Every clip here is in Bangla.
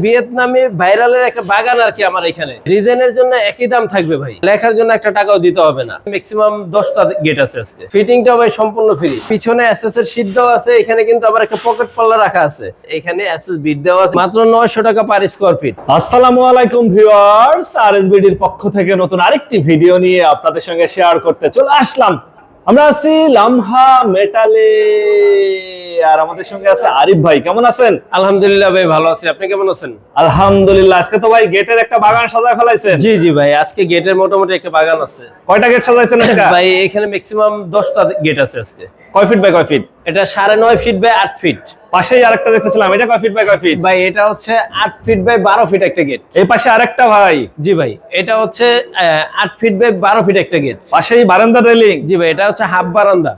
ভিয়েতনামে ভাইরালের একটা বাগান আর কি আমার এখানে ডিজাইনের জন্য একই দাম থাকবে ভাই, লেখার জন্য একটা টাকাও দিতে হবে না। ম্যাক্সিমাম 10টা গেট আছে আজকে। ফিটিংটা ভাই সম্পূর্ণ ফ্রি। পিছনে এসএস এর শীট দেওয়া আছে, এখানে কিন্তু আবার একটা পকেট পাল্লা রাখা আছে। এখানে এসএস বিট দেওয়া আছে মাত্র 900 টাকা পার স্কয়ার ফিট। আসসালামু আলাইকুম ভিউয়ার্স, আরএসবিডির পক্ষ থেকে নতুন আরেকটি ভিডিও নিয়ে আপনাদের সঙ্গে শেয়ার করতে চলে আসলাম। আমরা আছি লামহা মেটালে, আর আমাদের সঙ্গে আছে আরিফ ভাই। কেমন আছেন? আলহামদুলিল্লাহ ভাই, ভালো আছি। আপনি কেমন আছেন? আলহামদুলিল্লাহ। আজকে তো ভাই গেটের একটা বাগান সাজায় ফেলাইছেন। জি জি ভাই, আজকে গেটের মোটামুটি একটা বাগান আছে। কয়টা গেট সাজাইছেন আজকে? ভাই এখানে ম্যাক্সিমাম 10টা গেট আছে আজকে। কয় ফিট বাই কয় ফিট? এটা 9.5 ফিট বাই 8 ফিট। পাশেই আরেকটা দেখতেছিলাম, এটা কয় ফিট বাই কয় ফিট? ভাই এটা হচ্ছে 8 ফিট বাই 12 ফিট একটা গেট। এই পাশে আরেকটা ভাই। জি ভাই, এটা হচ্ছে 8 ফিট বাই 12 ফিট একটা গেট। পাশেই বারান্দা রেলিং। জি ভাই, এটা হচ্ছে হাফ বারান্দা।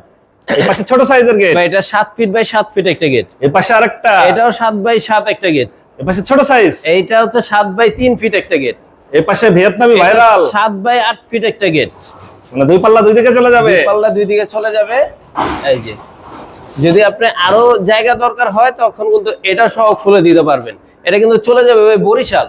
এই পাশে ছোট সাইজের গেট। ভাই এটা 7 ফিট বাই 7 ফিট একটা গেট। এই পাশে আরেকটা। এটাও 7 বাই 7 একটা গেট। এই পাশে ছোট সাইজ। এইটা হচ্ছে 7 বাই 3 ফিট একটা গেট। এই পাশে ভিয়েতনামি ভাইরাল 7 বাই 8 ফিট একটা গেট। মানে দুই পাল্লা দুই দিকে চলে যাবে। দুই পাল্লা দুই দিকে চলে যাবে। এই যে যদি আপনি আরো জায়গা দরকার হয় তখন কিন্তু এটা সহ খুলে দিতে পারবেন। এটা কিন্তু চলে যাবে ভাই বরিশাল।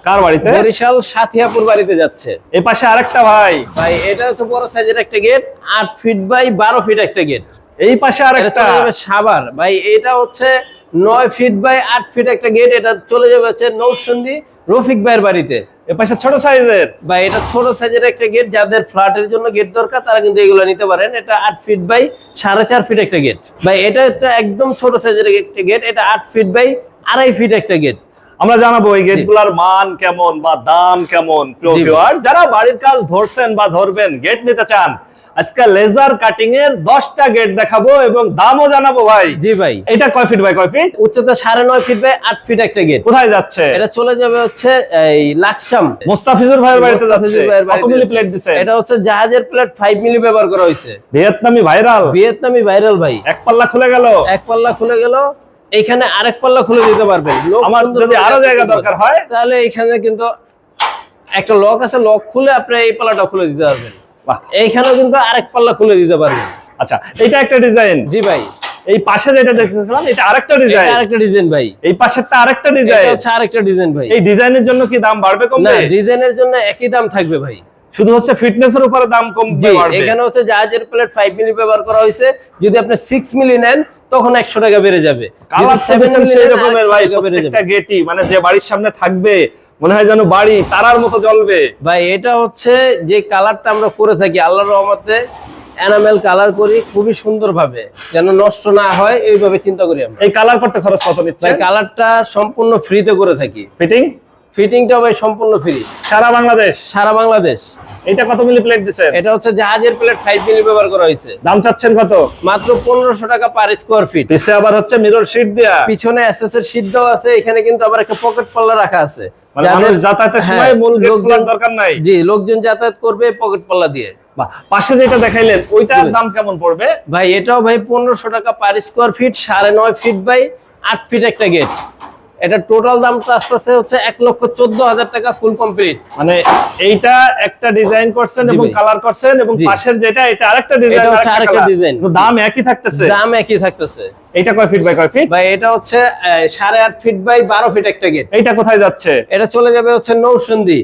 কার বাড়িতে? বরিশাল সাথিয়াপুর বাড়িতে যাচ্ছে। এই পাশে আরেকটা ভাই। ভাই এটা হচ্ছে বড় সাইজের একটা গেট, 8 ফিট বাই 12 ফিট একটা গেট। এই পাশে এটা আরেকটা। চলে যাবে সাভার। ভাই এটা হচ্ছে 9 ফিট বাই 8 ফিট একটা গেট। এটা চলে যাবে হচ্ছে নৌসন্দি রফিক ভাইয়ের বাড়িতে। এই পাশে ছোট সাইজের। ভাই এটা ছোট সাইজের একটা গেট, যাদের ফ্ল্যাটের জন্য গেট দরকার তারা কিন্তু এগুলো নিতে পারেন। এটা 8 ফিট বাই 4.5 ফিট একটা গেট। ভাই এটা একটা একদম ছোট সাইজের একটা গেট, এটা 8 ফিট বাই 2.5 ফিট একটা গেট। আমরা জানাবো এই গেটগুলোর মান কেমন বা দাম কেমন। যারা বাড়ির কাজ ধরছেন বা ধরবেন, গেট নিতে চান, আজকে লেজার কাটিং এর 10টা গেট দেখাবো এবং দামও জানাবো ভাই। জি ভাই, এটা কয় ফিট বাই কয় ফিট? উচ্চতা 9.5 ফিট বাই 8 ফিট একটা গেট। কোথায় যাচ্ছে? এটা চলে যাবে হচ্ছে এই লাকসাম মুস্তাফিজুর ভাইয়ের বাড়িতে যাচ্ছে। মুস্তাফিজুর ভাইয়ের কত বাড়িতে মিলি যাচ্ছে। প্লেট দিছে? এটা হচ্ছে জাহাজের প্লেট 5 মিলি ব্যবহার করা হয়েছে। ভিয়েতনামি ভাইরাল। ভিয়েতনামি ভাইরাল ভাই। এক পাল্লা খুলে গেল। এক পাল্লা খুলে গেল, এখানে আরেক পাল্লা খুলে দিতে পারবেন। আমার যদি আরো জায়গা দরকার হয় তাহলে এখানে কিন্তু একটা লক আছে, লক খুলে আপনি এই পাল্লাটা খুলে দিতে পারবেন। এইখানেও কিন্তু আরেক পাল্লা খুলে দিতে পারবেন। আচ্ছা, এটা একটা ডিজাইন। জি ভাই, এই পাশে যেটা দেখতেছিলাম এটা আরেকটা ডিজাইন। এটা আরেকটা ডিজাইন ভাই। এই পাশেরটা আরেকটা ডিজাইন। এটা হচ্ছে আরেকটা ডিজাইন ভাই। এই ডিজাইনের জন্য কি দাম বাড়বে না, কমবে? ডিজাইনের জন্য একই দাম থাকবে ভাই। শুধু হচ্ছে ফিটনেসের উপরে দাম কমবে বাড়বে। এখানে হচ্ছে জাহাজের প্লেট 5 মিলি ব্যবহার করা হয়েছে। যদি আপনি 6 মিলি নেন তখন 100 টাকা বেড়ে যাবে। কালার সেভেন সেই রকমের ভাই, প্রত্যেকটা গেটই মানে যে বাড়ির সামনে থাকবে মনে হয় যেন বাড়ি তারার মতো জ্বলবে ভাই। এটা হচ্ছে যে কালারটা আমরা করে থাকি আল্লাহর রহমতে, এনামেল কালার করি খুবই সুন্দর ভাবে, যেন নষ্ট না হয় এইভাবে চিন্তা করি আমরা। এই কালার করতে খরচ কত নিচ্ছে? ভাই কালারটা সম্পূর্ণ ফ্রিতে করে থাকি। ফিটিংটা ভাই সম্পূর্ণ ফ্রি, সারা বাংলাদেশ। সারা বাংলাদেশ। এটা কত মিলি প্লেট দিছেন? এটা হচ্ছে জাহাজের প্লেট 5 মিলি ব্যবহার করা হয়েছে। দাম চাচ্ছেন কত? মাত্র 1500 টাকা পার স্কয়ার ফিট। পিছে আবার হচ্ছে মিরর শীট দেয়া। পিছনে এসএস এর শীট দেওয়া আছে, এখানে কিন্তু আবার একটা পকেট পাল্লা রাখা আছে। মানে মানুষ যাতায়াতের সময় মূল গেট খোলার দরকার নাই। জি, লোকজন যাতায়াত করবে পকেট পাল্লা দিয়ে। পাশে যেটা দেখাইলেন ওইটার দাম কেমন পড়বে? ভাই এটাও ভাই 1500 টাকা per square feet, 9.5 feet by 8 feet একটা গেট। এটা টোটাল দামটা আসছে হচ্ছে 1,14,000 টাকা ফুল কমপ্লিট। মানে এইটা একটা ডিজাইন করছেন এবং কালার করছেন, এবং পাশের যেটা এটা আরেকটা ডিজাইন, আরেকটা ডিজাইন। দাম একই থাকতেছে। দাম একই থাকতেছে। এটা কয় ফিট বাই কয় ফিট? ভাই এটা হচ্ছে 8.5 ফিট বাই 12 ফিট একটা গেট। এইটা কোথায় যাচ্ছে? এটা চলে যাবে হচ্ছে নৌসন্দি।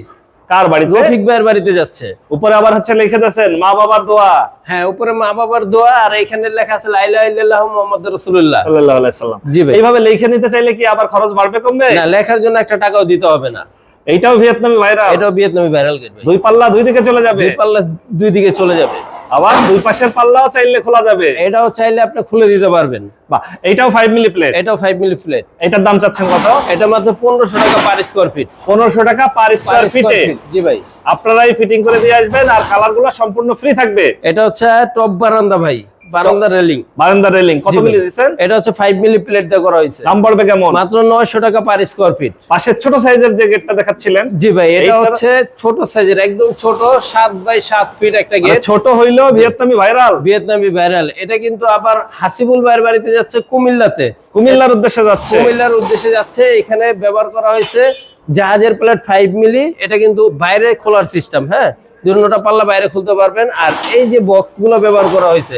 কার বাড়িতে? রফিক ভাইয়ের বাড়িতে যাচ্ছে। উপরে আবার হচ্ছে লিখে দিয়েছেন মা বাবার দোয়া। হ্যাঁ, উপরে মা বাবার দোয়া, আর এখানে লেখা আছে লা ইলাহা ইল্লাল্লাহু মুহাম্মাদুর রাসূলুল্লাহ সাল্লাল্লাহু আলাইহি সাল্লাম। জি ভাই, এইভাবে লিখে নিতে চাইলে কি আবার খরচ বাড়বে কমবে? না, লেখার জন্য একটা টাকাও দিতে হবে না। এইটাও ভিয়েতনামি ভাইরাল। এটাও ভিয়েতনামি ভাইরাল গেট ভাই। দুই পাল্লা দুই দিকে চলে যাবে। দুই পাল্লা দুই দিকে চলে যাবে। আবার দুই পাশের পাল্লাও চাইলে খোলা যাবে। এটাও চাইলে আপনি খুলে দিতে পারবেন। বাহ, এইটাও 5 মিলি প্লেট। এটাও 5 মিলি প্লেট। এটার দাম চাচ্ছেন কত? এটা মাত্র 1500 টাকা পার স্কয়ার ফিট। 1500 টাকা পার স্কয়ার ফিটে। জি ভাই, আপনারাই ফিটিং করে দিয়ে আসবেন, আর কালারগুলো সম্পূর্ণ ফ্রি থাকবে। এটা হচ্ছে টপ বারান্দা ভাই, বারান্দা রেলিং। বারান্দা রেলিং কত মিলি দিবেন? এটা হচ্ছে 5 মিলি প্লেট দিয়ে করা হয়েছে। দাম পড়বে কেমন? মাত্র 900 টাকা পার স্কয়ার ফিট। পাশের ছোট সাইজের যে গেটটা দেখাচ্ছিলেন? জি ভাই, এটা হচ্ছে ছোট সাইজের, একদম ছোট 7 বাই 7 ফিট একটা গেট। ছোট হইলেও ভিয়েতনামি ভাইরাল। ভিয়েতনামি ভাইরাল। এটা কিন্তু আবার হাসিবুল ভাইয়ের বাড়িতে যাচ্ছে কুমিল্লাতে। কুমিল্লার উদ্দেশ্যে যাচ্ছে। কুমিল্লার উদ্দেশ্যে যাচ্ছে। এখানে ব্যবহার করা হয়েছে জাহাজের প্লেট 5 মিলি। এটা কিন্তু বাইরে খোলার সিস্টেম। হ্যাঁ, দুটোটা পাল্লা বাইরে খুলতে পারবেন। আর এই যে বক্স গুলো ব্যবহার করা হয়েছে,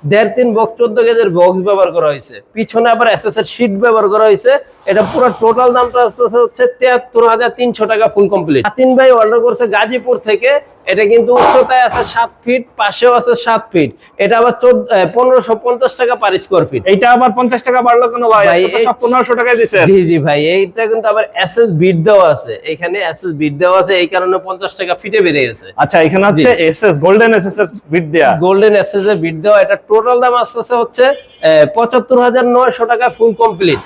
1.5-3 বক্স 14 গেজের বক্স ব্যবহার করা হয়েছে, পিছনে আবার এসএস এর শীট ব্যবহার করা হয়েছে। এটা পুরো টোটাল দামটা আসতেছে হচ্ছে 73,300 টাকা ফুল কমপ্লিট। আতিন ভাই অর্ডার করছে গাজীপুর থেকে। এটা কিন্তু উচ্চতায় আছে 7 ফিট, পাশেও আছে 7 ফিট। এটা আবার 1550 টাকা পার স্কয়ার ফিট। এইটা আবার 50 টাকা বাড়লো কেন ভাই? ভাই, এটা তো সব 1500 টাকায় দিছেন। জি জি ভাই, এইটা কিন্তু আবার এসএস বিট দেওয়া আছে, এখানে এসএস বিট দেওয়া আছে, এই কারণে 50 টাকা ফিটে বেড়ে গেছে। আচ্ছা, এখানে হচ্ছে এসএস গোল্ডেন এসএস এর বিট দেয়া, গোল্ডেন এসএস এর বিট দেওয়া। এটা টোটাল দাম আসতেছে হচ্ছে 75,900 টাকা ফুল কমপ্লিট।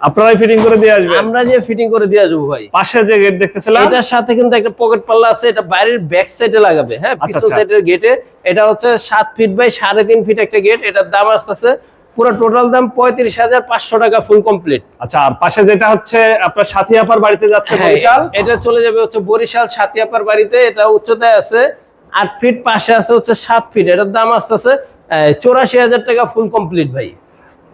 আপনারাই ফিটিং করে দিয়ে আসবেন? আমরা যে ফিটিং করে দিয়ে আসবো ভাই। পাশে যে গেট দেখতেছিলাম, এটার সাথে কিন্তু একটা পকেট পাল্লা আছে, এটা বাইরের ব্যাক সাইডে লাগাবে। হ্যাঁ, আচ্ছা, পিছন সাইডের গেটে। এটা হচ্ছে 7 ফিট বাই 3.5 ফিট একটা গেট। এটার দাম আসতেছে পুরো টোটাল দাম 35,500 টাকা ফুল কমপ্লিট। আচ্ছা, আর পাশে যেটা হচ্ছে আপনার সাথী আপার বাড়িতে যাচ্ছে বরিশাল, এটা চলে যাবে হচ্ছে বরিশাল সাতিয়াপার বাড়িতে। এটা উচ্চতায় আছে 8 ফিট, পাশে আছে হচ্ছে 7 ফিট। এটার দাম আসতেছে 84,000 টাকা ফুল কমপ্লিট ভাই।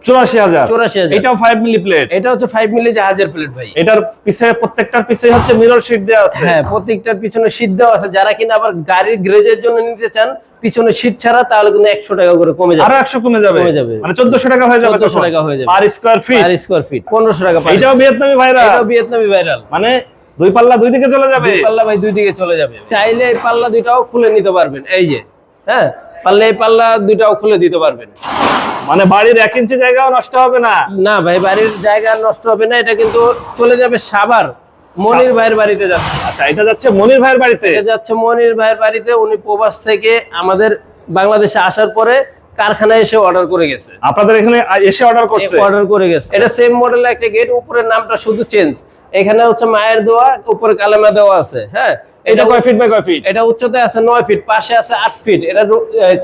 84,000। 84,000। এটাও 5 মিলি প্লেট। এটা হচ্ছে 5 মিলি জাহাজের প্লেট ভাই। এটার পিছে প্রত্যেকটার পিছে হচ্ছে মিরর শীট দেওয়া আছে। হ্যাঁ, প্রত্যেকটার পিছনে শীট দেওয়া আছে। যারা কিনা আবার গাড়ির গ্রেজের জন্য নিতে চান পিছনে শীট ছাড়া, তাহলে কিন্তু 100 টাকা করে কমে যাবে। আরো 100 কমে যাবে, মানে 1400 টাকা হয়ে যাবে। 1400 টাকা হয়ে যাবে পার স্কয়ার ফিট। পার স্কয়ার ফিট 1500 টাকা পার। এটাও ভিয়েতনামি ভাইরাল। এটাও ভিয়েতনামি ভাইরাল, মানে দুই পাল্লা দুই দিকে চলে যাবে। দুই পাল্লা ভাই দুই দিকে চলে যাবে। চাইলে এই পাল্লা দুইটাও খুলে নিতে পারবেন। এই যে, হ্যাঁ, পারলে এই পাল্লা দুইটাও খুলে দিতে পারবেন। মানে বাড়ির 1 ইঞ্চি জায়গাও নষ্ট হবে না। না ভাই, বাড়ির জায়গা নষ্ট হবে না। এটা কিন্তু চলে যাবে সাভার মনির ভাইয়ের বাড়িতে যাচ্ছে। আচ্ছা, এটা যাচ্ছে মনির ভাইয়ের বাড়িতে। এটা যাচ্ছে মনির ভাইয়ের বাড়িতে। উনি প্রবাস থেকে আমাদের বাংলাদেশে আসার পরে কারখানায় এসে অর্ডার করে গেছে। আপনাদের এখানে এসে অর্ডার করছে? অর্ডার করে গেছে। এটা সেম মডেলের একটা গেট, উপরের নামটা শুধু চেঞ্জ। এখানে হচ্ছে মায়ের দোয়া, উপরে কালেমা দেওয়া আছে। হ্যাঁ, এটা কয় ফিট বাই কয় ফিট? এটা উচ্চতায় আছে 9 ফিট, পাশে আছে 8 ফিট। এটা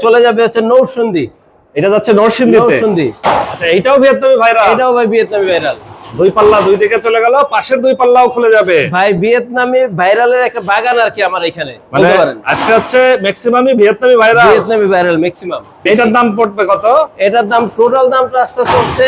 চলে যাবে হচ্ছে নৌসন্দি। এটা যাচ্ছে নরসিংদীতে। নৌসন্দি। আচ্ছা, এটাও ভিয়েতনামি ভাইরাল। এটাও ভাই ভিয়েতনামি ভাইরাল। দুই পাল্লা দুই দিকে চলে গেল, পাশের দুই পাল্লাও খুলে যাবে। ভাই ভিয়েতনামি ভাইরালের একটা বাগান আর কি আমার এখানে, মানে বলতে পারেন। আজকে হচ্ছে ম্যাক্সিমামই ভিয়েতনামি ভাইরাল। ভিয়েতনামি ভাইরাল ম্যাক্সিমাম। এটার দাম পড়বে কত? এটার দাম টোটাল দামটা আসতেছে হচ্ছে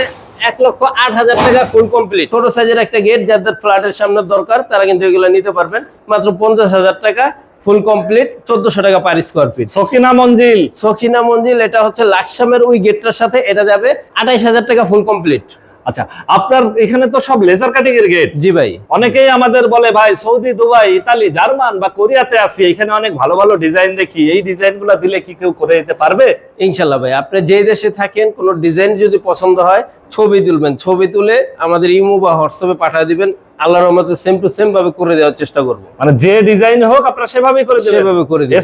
1,08,000 টাকা ফুল কমপ্লিট। ছোট সাইজের একটা গেট, যাদের ফ্ল্যাটের সামনে দরকার তারা কিন্তু এগুলো নিতে পারবেন মাত্র 50,000 টাকা ফুল কমপ্লিট। 1400 টাকা পার স্কয়ার ফিট। সখিনা মঞ্জিল। সখিনা মঞ্জিল, এটা হচ্ছে লাকসামের ওই গেটটার সাথে এটা যাবে 28,000 টাকা ফুল কমপ্লিট। আচ্ছা, আপনার এখানে তো সব লেজার কাটিং এর গেট। জি ভাই। অনেকেই আমাদের বলে ভাই সৌদি, দুবাই, ইতালি, জার্মান বা কোরিয়াতে আছি, এখানে অনেক ভালো ভালো ডিজাইন দেখি, এই ডিজাইনগুলো দিলে কি কেউ করে দিতে পারবে? ইনশাল্লাহ ভাই, আপনি যেই দেশে থাকেন কোনো ডিজাইন যদি পছন্দ হয় ছবি তুলবেন, ছবি তুলে আমাদের ইমো বা হোয়াটসঅ্যাপে পাঠিয়ে দিবেন। আল্লাহর রহমতে সেম টু সেম ভাবে করে দেওয়ার চেষ্টা করব। মানে যে ডিজাইন হোক আপনারা সেভাবেই করে দেবেন? সেভাবে করে দেব।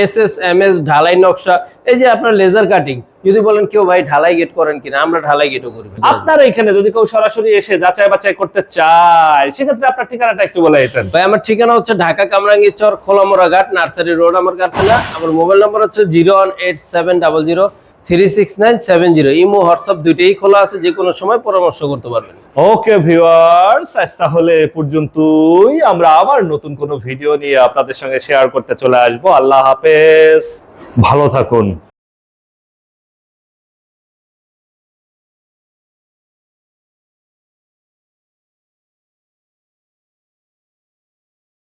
এসএস এমএস ঢালাই নকশা, এই যে আপনার লেজার কাটিং। যদি বলেন কেউ ভাই ঢালাই গেট করেন কিনা, আমরা ঢালাই গেটও করি। আপনার এখানে যদি কেউ সরাসরি এসে যাচাই বাছাই করতে চায়, সেক্ষেত্রে আপনার ঠিকানাটা একটু বলে দিতেন ভাই। আমার ঠিকানা হচ্ছে ঢাকা কামরাঙ্গীরচর খোলামোড়া ঘাট, নার্সারি রোড আমার কারখানা। আমার মোবাইল নাম্বার হচ্ছে 01870036970। ইমো হোয়াটসঅ্যাপ দুইটাই খোলা আছে, যে কোনো সময় পরামর্শ করতে পারবেন। ওকে ভিউয়ার্স, আজ তাহলে এ পর্যন্তই। আমরা আবার নতুন কোনো ভিডিও নিয়ে আপনাদের সঙ্গে শেয়ার করতে চলে আসবো। আল্লাহ হাফেজ, ভালো থাকুন।